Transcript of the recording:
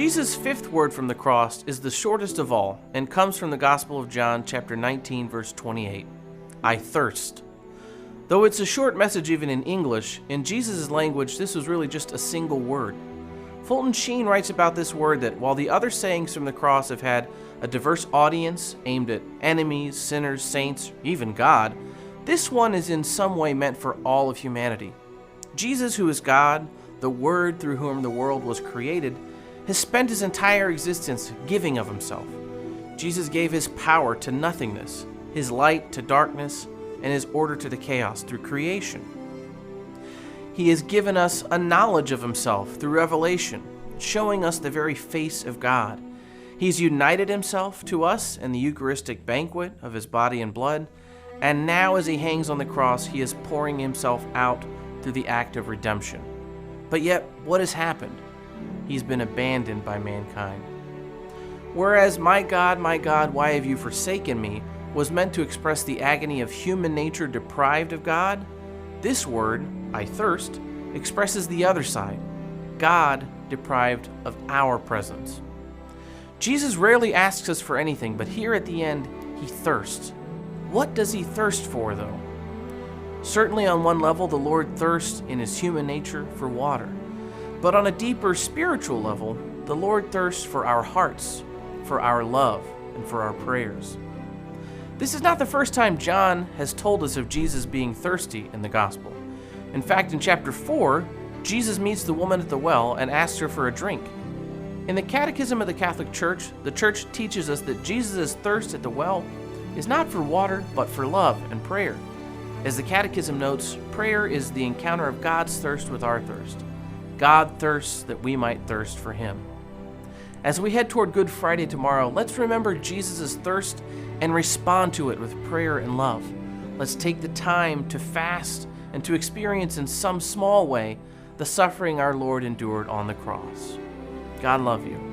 Jesus' fifth word from the cross is the shortest of all and comes from the Gospel of John, chapter 19, verse 28. I thirst. Though it's a short message even in English, in Jesus' language this was really just a single word. Fulton Sheen writes about this word that while the other sayings from the cross have had a diverse audience aimed at enemies, sinners, saints, even God, this one is in some way meant for all of humanity. Jesus, who is God, the Word through whom the world was created, has spent his entire existence giving of himself. Jesus gave his power to nothingness, his light to darkness, and his order to the chaos through creation. He has given us a knowledge of himself through revelation, showing us the very face of God. He's united himself to us in the Eucharistic banquet of his body and blood, and now as he hangs on the cross, he is pouring himself out through the act of redemption. But yet, what has happened? He's been abandoned by mankind. Whereas, my God, why have you forsaken me, was meant to express the agony of human nature deprived of God, this word, I thirst, expresses the other side, God deprived of our presence. Jesus rarely asks us for anything, but here at the end, he thirsts. What does he thirst for, though? Certainly on one level, the Lord thirsts in his human nature for water. But on a deeper spiritual level, the Lord thirsts for our hearts, for our love, and for our prayers. This is not the first time John has told us of Jesus being thirsty in the gospel. In fact, in chapter 4, Jesus meets the woman at the well and asks her for a drink. In the Catechism of the Catholic Church, the Church teaches us that Jesus' thirst at the well is not for water, but for love and prayer. As the Catechism notes, prayer is the encounter of God's thirst with our thirst. God thirsts that we might thirst for him. As we head toward Good Friday tomorrow, let's remember Jesus' thirst and respond to it with prayer and love. Let's take the time to fast and to experience in some small way the suffering our Lord endured on the cross. God love you.